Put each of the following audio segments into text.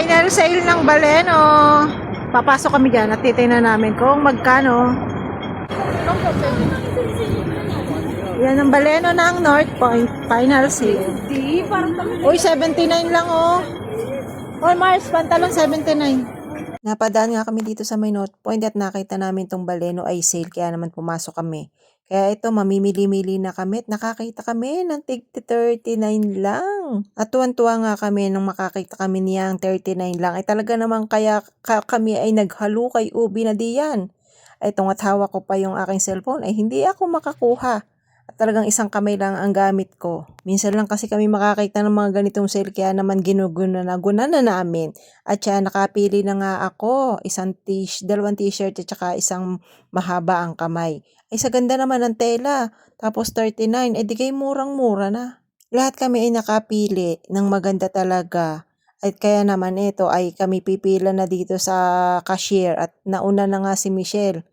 Final sale ng Baleno. Papasok kami dyan at titignan namin kung magkano. Yan ang Baleno ng North Point. Final sale. Uy, 79 lang oh. Oh, Mars, pantalon 79. Napadaan nga kami dito sa may North Point at nakita namin tong Baleno ay sale kaya naman pumasok kami. Kaya ito, mamimili-mili na kami at nakakita kami ng tig 39 lang. At tuwan-tuwa nga kami nung makakita kami niyang 39 lang. Ay talaga naman kaya kami ay naghalukay ubi na diyan. Ay itong at hawak ko pa yung aking cellphone ay hindi ako makakuha. At talagang isang kamay lang ang gamit ko. Minsan lang kasi kami makakita ng mga ganitong sale kaya naman ginuguna na namin. At siya nakapili na nga ako, dalawang t-shirt at saka isang mahaba ang kamay. Ay sa ganda naman ng tela. Tapos 39, di kay murang-mura na. Lahat kami ay nakapili ng maganda talaga. At kaya naman ito ay kami pipila na dito sa cashier at nauna na nga si Michelle.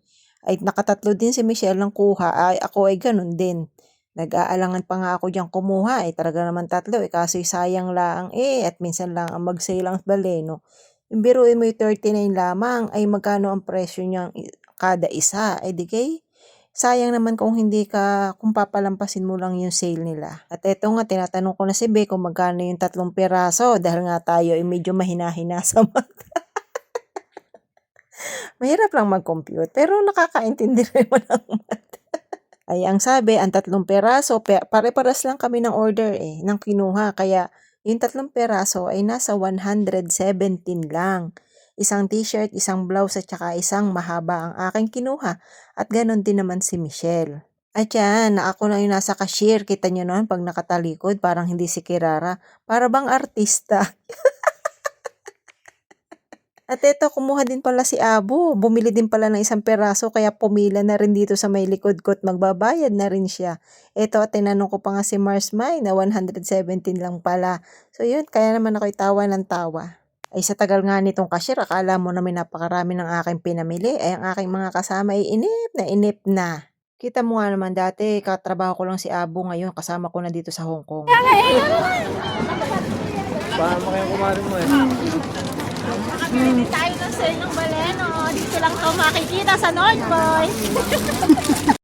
Ay nakatatlo din si Michelle ng kuha, ay ako ay ganun din. Nag-aalangan pa nga ako diyang kumuha, ay talaga naman tatlo, kaso sayang lang at minsan lang ang mag-sale ang Baleno. Yung biruin mo yung 39 lamang, ay magkano ang presyo niyang kada isa, ay di kay sayang naman kung kung papalampasin mo lang yung sale nila. At eto nga, tinatanong ko na si Be kung magkano yung 3 piraso, dahil nga tayo ay medyo mahina-hina sa mata. Mahirap lang mag-compute, pero nakakaintindi naman ang math. Ay, ang sabi, ang 3 peraso, pare-paras lang kami ng order ng kinuha. Kaya, yung 3 peraso ay nasa 117 lang. Isang t-shirt, isang blouse, at saka isang mahaba ang aking kinuha. At ganon din naman si Michelle. At yan, ako na yung nasa cashier. Kita nyo noon, pag nakatalikod, parang hindi si Kirara. Para bang artista. At eto, kumuha din pala si Abo. Bumili din pala ng 1 peraso kaya pumila na rin dito sa may likod ko at magbabayad na rin siya. Eto, at tinanong ko pa nga si Mars May na 117 lang pala. So yun, kaya naman ako'y tawa ng tawa. Ay sa tagal nga nitong cashier, akala mo namin napakarami ng aking pinamili. Ay ang aking mga kasama ay inip na. Kita mo nga naman dati, katrabaho ko lang si Abo, ngayon kasama ko na dito sa Hong Kong. Paano kayong kumarin mo Nakabili tayo ng sale ng Baleno. Dito lang ito makikita sa North Point.